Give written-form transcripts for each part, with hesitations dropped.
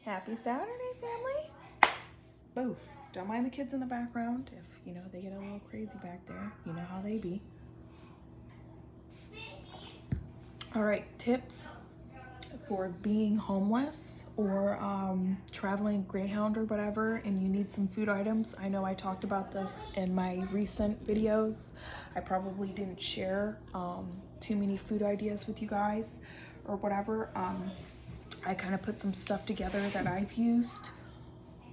Happy Saturday, family. Boof. Don't mind the kids in the background. If, they get a little crazy back there. You know how they be. All right, tips for being homeless or traveling Greyhound or whatever, and you need some food items. I know I talked about this in my recent videos. I probably didn't share too many food ideas with you guys or whatever. I kind of put some stuff together that I've used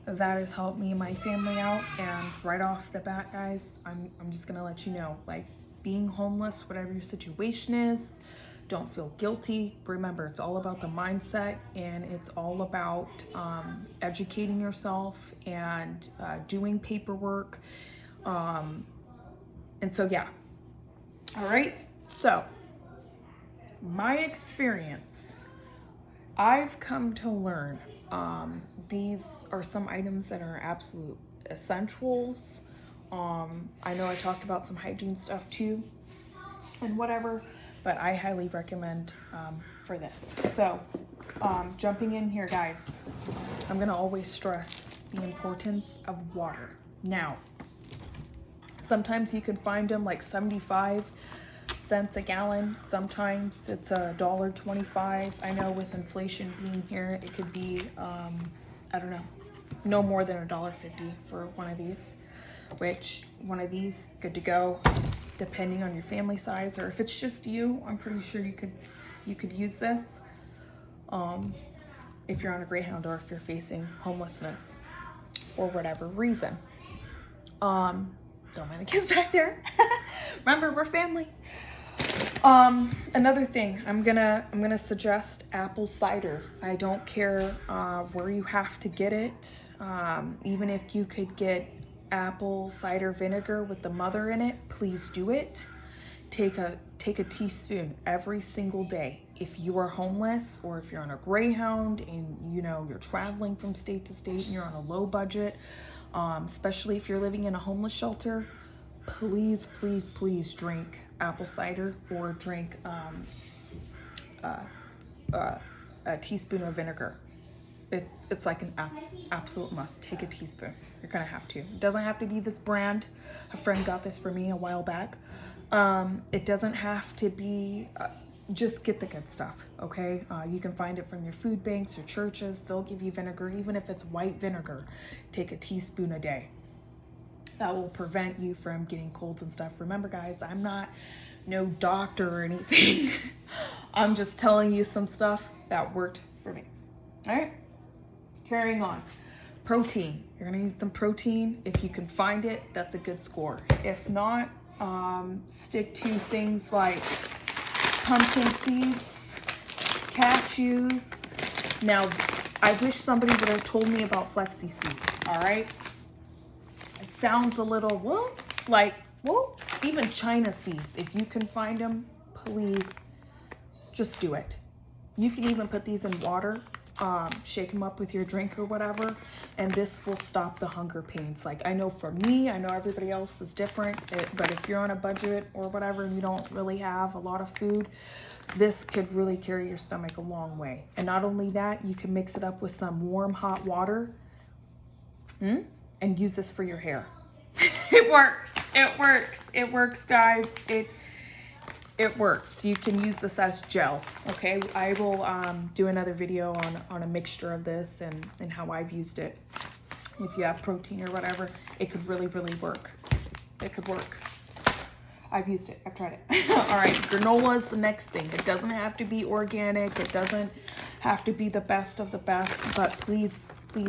that has helped me and my family out. And right off the bat, guys, I'm just gonna let you know, like, being homeless, whatever your situation is, don't feel guilty. Remember, it's all about the mindset, and it's all about educating yourself and doing paperwork. And so, yeah. All right. So, my experience, I've come to learn these are some items that are absolute essentials. I know I talked about some hygiene stuff too and whatever, but I highly recommend for this. So jumping in here, guys, I'm gonna always stress the importance of water. Now, sometimes you can find them like 75 cents a gallon. Sometimes it's $1.25. I know with inflation being here, it could be, I don't know, no more than $1.50 for one of these, which one of these, good to go, depending on your family size, or if it's just you, I'm pretty sure you could use this if you're on a Greyhound or if you're facing homelessness or whatever reason. Don't mind the kids back there. Remember, we're family. Another thing, I'm gonna suggest apple cider. I don't care where you have to get it. Even if you could get apple cider vinegar with the mother in it, please do it. Take a teaspoon every single day. If you are homeless or if you're on a Greyhound and you're traveling from state to state and you're on a low budget, especially if you're living in a homeless shelter, please drink apple cider or drink a teaspoon of vinegar. It's like an absolute must. Take a teaspoon. You're gonna have to. It doesn't have to be this brand. A friend got this for me a while back. It doesn't have to be, just get the good stuff, okay? You can find it from your food banks or churches. They'll give you vinegar, even if it's white vinegar. Take a teaspoon a day. That will prevent you from getting colds and stuff. Remember, guys, I'm not no doctor or anything. I'm just telling you some stuff that worked for me. All right, carrying on. Protein. You're gonna need some protein. If you can find it, that's a good score. If not, stick to things like pumpkin seeds, cashews. Now, I wish somebody would have told me about flexi seeds, all right? It sounds a little, even China seeds. If you can find them, please just do it. You can even put these in water, shake them up with your drink or whatever, and this will stop the hunger pains. Like, I know for me, I know everybody else is different, but if you're on a budget or whatever and you don't really have a lot of food, this could really carry your stomach a long way. And not only that, you can mix it up with some warm, hot water and use this for your hair. It works, guys. It works. You can use this as gel, okay? I will do another video on a mixture of this and how I've used it. If you have protein or whatever, it could really work. It could work. I've used it. I've tried it. All right, granola is the next thing. It doesn't have to be organic. It doesn't have to be the best of the best, but please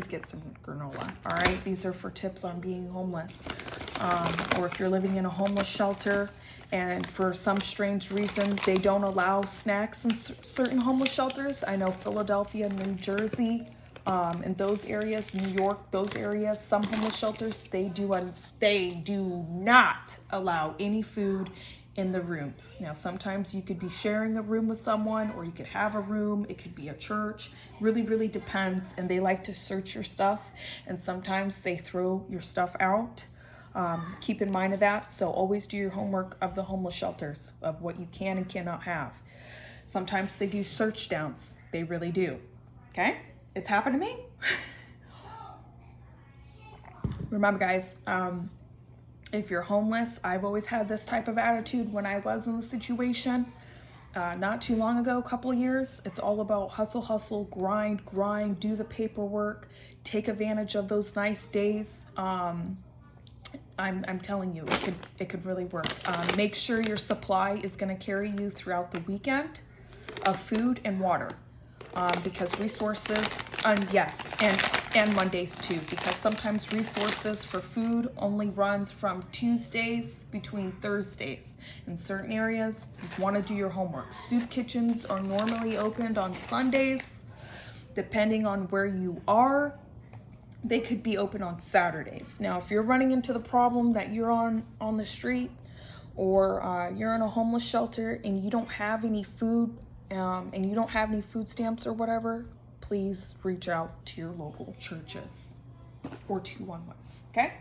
get some granola. All right, these are for tips on being homeless, or if you're living in a homeless shelter and for some strange reason they don't allow snacks in certain homeless shelters. I know Philadelphia, New Jersey, in those areas, New York, those areas, some homeless shelters, they do not allow any food in the rooms. Now, sometimes you could be sharing a room with someone, or you could have a room. It could be a church. Really depends. And they like to search your stuff, and sometimes they throw your stuff out. Keep in mind of that. So always do your homework of the homeless shelters, of what you can and cannot have. Sometimes they do search downs. They really do. Okay? It's happened to me. Remember, guys, if you're homeless, I've always had this type of attitude when I was in the situation. Not too long ago, a couple of years, it's all about hustle, grind, do the paperwork, take advantage of those nice days. I'm telling you, it could really work. Make sure your supply is going to carry you throughout the weekend of food and water, because resources, yes, and Mondays too, because sometimes resources for food only runs from Tuesdays between Thursdays. In certain areas, you want to do your homework. Soup kitchens are normally opened on Sundays. Depending on where you are, they could be open on Saturdays. Now, if you're running into the problem that you're on the street, or you're in a homeless shelter and you don't have any food, and you don't have any food stamps or whatever, please reach out to your local churches or 211. Okay.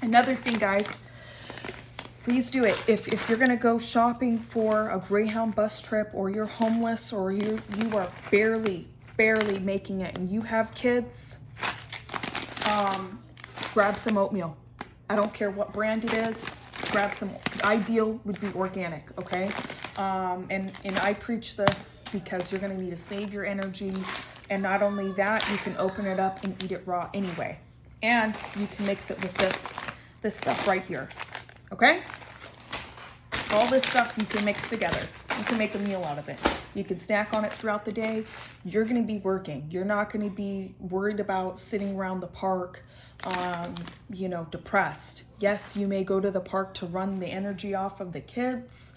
Another thing, guys, please do it. If you're gonna go shopping for a Greyhound bus trip, or you're homeless, or you are barely making it, and you have kids, grab some oatmeal. I don't care what brand it is. Grab some. Ideal would be organic, okay? And I preach this because you're gonna need to save your energy, and not only that, you can open it up and eat it raw anyway, and you can mix it with this stuff right here, okay? All this stuff you can mix together. You can make a meal out of it. You can snack on it throughout the day. You're gonna be working. You're not gonna be worried about sitting around the park, depressed. Yes, you may go to the park to run the energy off of the kids,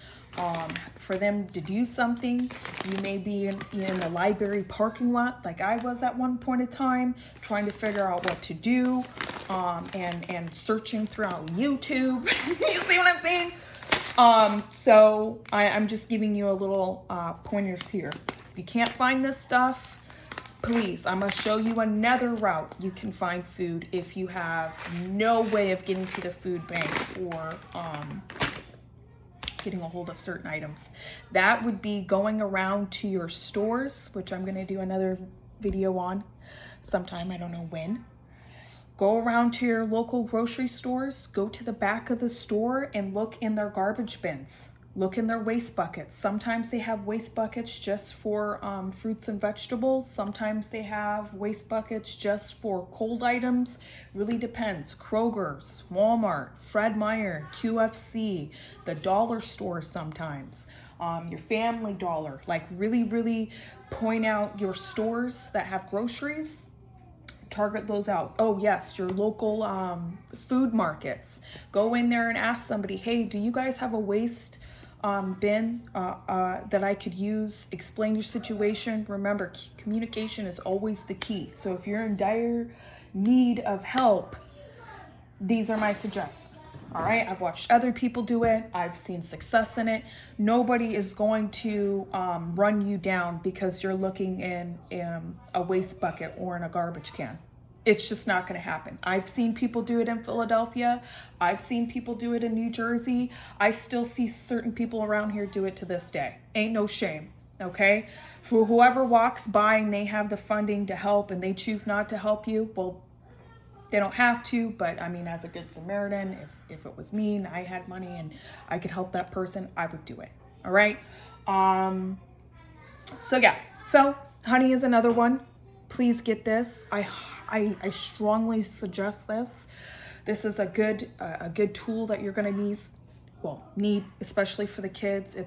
for them to do something. You may be in the library parking lot like I was at one point in time, trying to figure out what to do, and searching throughout YouTube. You see what I'm saying? So I'm just giving you a little pointers here. If you can't find this stuff, please, I'm going to show you another route you can find food if you have no way of getting to the food bank, or getting a hold of certain items. That would be going around to your stores, which I'm going to do another video on sometime, I don't know when. Go around to your local grocery stores, go to the back of the store and look in their garbage bins. Look in their waste buckets. Sometimes they have waste buckets just for fruits and vegetables. Sometimes they have waste buckets just for cold items. Really depends. Kroger's, Walmart, Fred Meyer, QFC, the dollar store sometimes, your Family Dollar. Like really point out your stores that have groceries. Target those out. Oh yes, your local food markets. Go in there and ask somebody, hey, do you guys have a waste bin that I could use? Explain your situation. Remember, communication is always the key. So if you're in dire need of help, these are my suggestions. All right, I've watched other people do it. I've seen success in it. Nobody is going to run you down because you're looking in a waste bucket or in a garbage can. It's just not going to happen. I've seen people do it in Philadelphia. I've seen people do it in New Jersey. I still see certain people around here do it to this day. Ain't no shame, okay? For whoever walks by and they have the funding to help and they choose not to help you, well, they don't have to, but I mean, as a good Samaritan, if it was me and I had money and I could help that person, I would do it. All right. So honey is another one. Please get this. I strongly suggest this. This is a good tool that you're going to need, especially for the kids.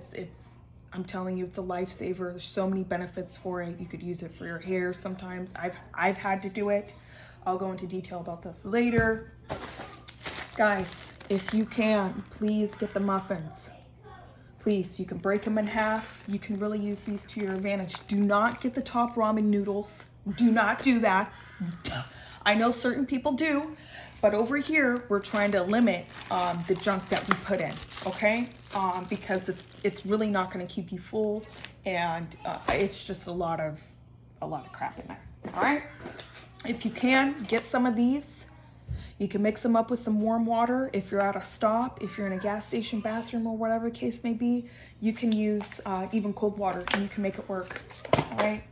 I'm telling you, it's a lifesaver. There's so many benefits for it. You could use it for your hair sometimes. I've had to do it. I'll go into detail about this later. Guys, if you can, please get the muffins. Please, you can break them in half. You can really use these to your advantage. Do not get the top ramen noodles. Do not do that. I know certain people do, but over here, we're trying to limit the junk that we put in, okay? Because it's really not gonna keep you full, and it's just a lot of crap in there, all right? If you can, get some of these. You can mix them up with some warm water. If you're at a stop, if you're in a gas station bathroom or whatever the case may be, you can use even cold water and you can make it work, all right?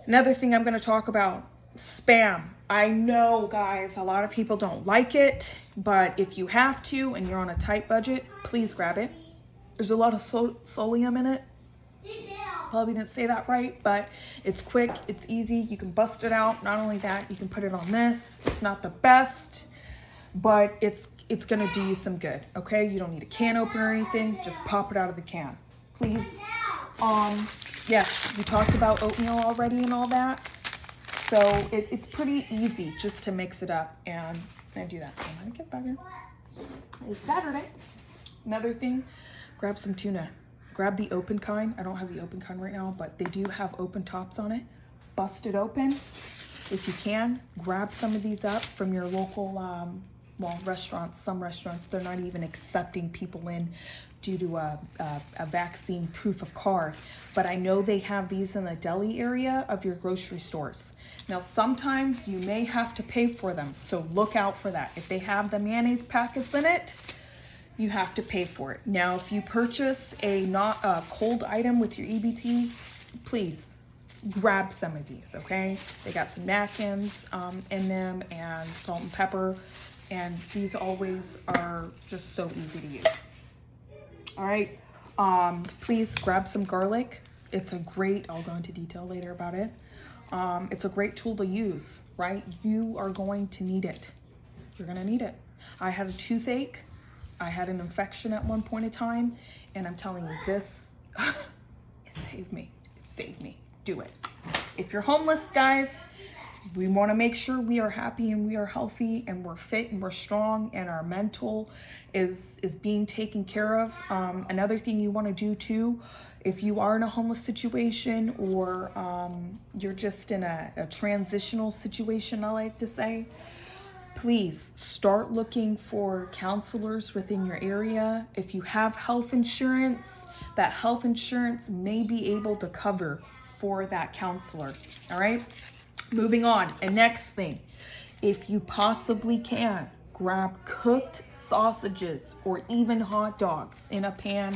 Another thing I'm going to talk about, Spam. I know, guys, a lot of people don't like it, but if you have to and you're on a tight budget, please grab it. There's a lot of solium in it. Probably didn't say that right, but it's quick, it's easy, you can bust it out. Not only that, you can put it on this. It's not the best, but it's gonna do you some good, okay? You don't need a can opener or anything, just pop it out of the can. Please. Yes, we talked about oatmeal already and all that. So it's pretty easy just to mix it up, and I do that. Oh, my kid's back here. It's Saturday. Another thing, grab some tuna. Grab the open kind. I don't have the open kind right now, but they do have open tops on it. Bust it open if you can. Grab some of these up from your local, restaurants. Some restaurants, they're not even accepting people in due to a vaccine proof of card. But I know they have these in the deli area of your grocery stores. Now, sometimes you may have to pay for them, so look out for that. If they have the mayonnaise packets in it, you have to pay for it. Now, if you purchase a cold item with your EBT, please grab some of these, okay? They got some napkins in them and salt and pepper, and these always are just so easy to use. All right, please grab some garlic. It's a great, I'll go into detail later about it. It's a great tool to use, right? You are going to need it. You're gonna need it. I had a toothache. I had an infection at one point in time, and I'm telling you, this, it saved me. It saved me. Do it. If you're homeless, guys, we want to make sure we are happy and we are healthy and we're fit and we're strong and our mental is being taken care of. Another thing you want to do too, if you are in a homeless situation or you're just in a transitional situation, I like to say, please start looking for counselors within your area. If you have health insurance, that health insurance may be able to cover for that counselor. All right, moving on. And next thing, if you possibly can, grab cooked sausages or even hot dogs in a pan.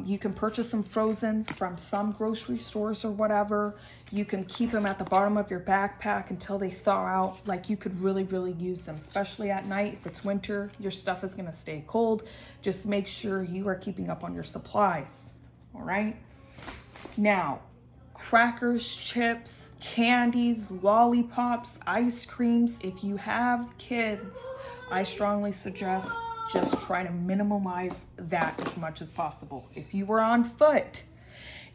You can purchase them frozen from some grocery stores or whatever. You can keep them at the bottom of your backpack until they thaw out. Like, you could really, really use them, especially at night. If it's winter, your stuff is gonna stay cold. Just make sure you are keeping up on your supplies, all right? Now, crackers, chips, candies, lollipops, ice creams. If you have kids, I strongly suggest just try to minimize that as much as possible. If you were on foot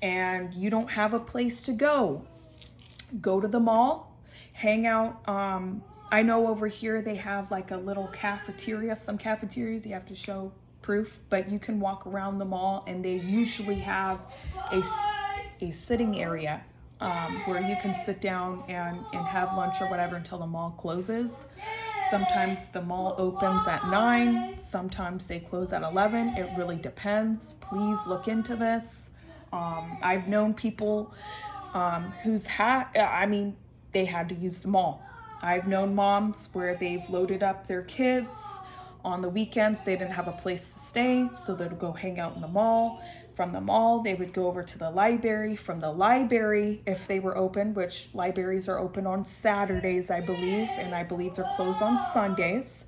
and you don't have a place to go to the mall, hang out. I know over here they have like a little cafeteria. Some cafeterias you have to show proof, but you can walk around the mall and they usually have a sitting area where you can sit down and have lunch or whatever until the mall closes. Sometimes the mall opens at 9, sometimes they close at 11. It really depends. Please look into this. I've known people they had to use the mall. I've known moms where they've loaded up their kids. On the weekends, they didn't have a place to stay, so they'd go hang out in the mall. From the mall, they would go over to the library. From the library, if they were open, which libraries are open on Saturdays, I believe, and I believe they're closed on Sundays.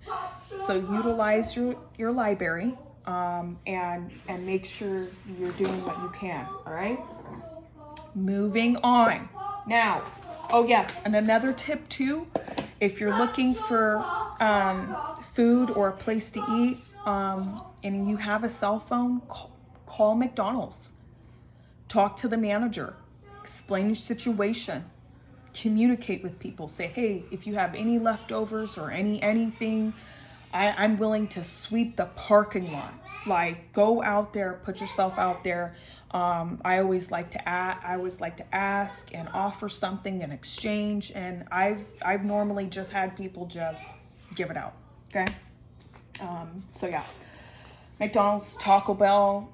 So utilize your library and make sure you're doing what you can, all right? Moving on. Now, oh yes, and another tip too, if you're looking for food or a place to eat and you have a cell phone, call McDonald's. Talk to the manager. Explain your situation. Communicate with people. Say, hey, if you have any leftovers or anything, I'm willing to sweep the parking lot. Like, go out there, put yourself out there. I always like to ask and offer something in exchange. And I've normally just had people just give it out. Okay. So yeah, McDonald's, Taco Bell,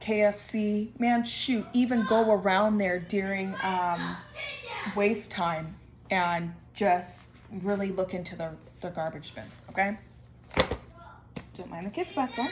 KFC, man, shoot, even go around there during waste time and just really look into the garbage bins. Okay. Don't mind the kids back there.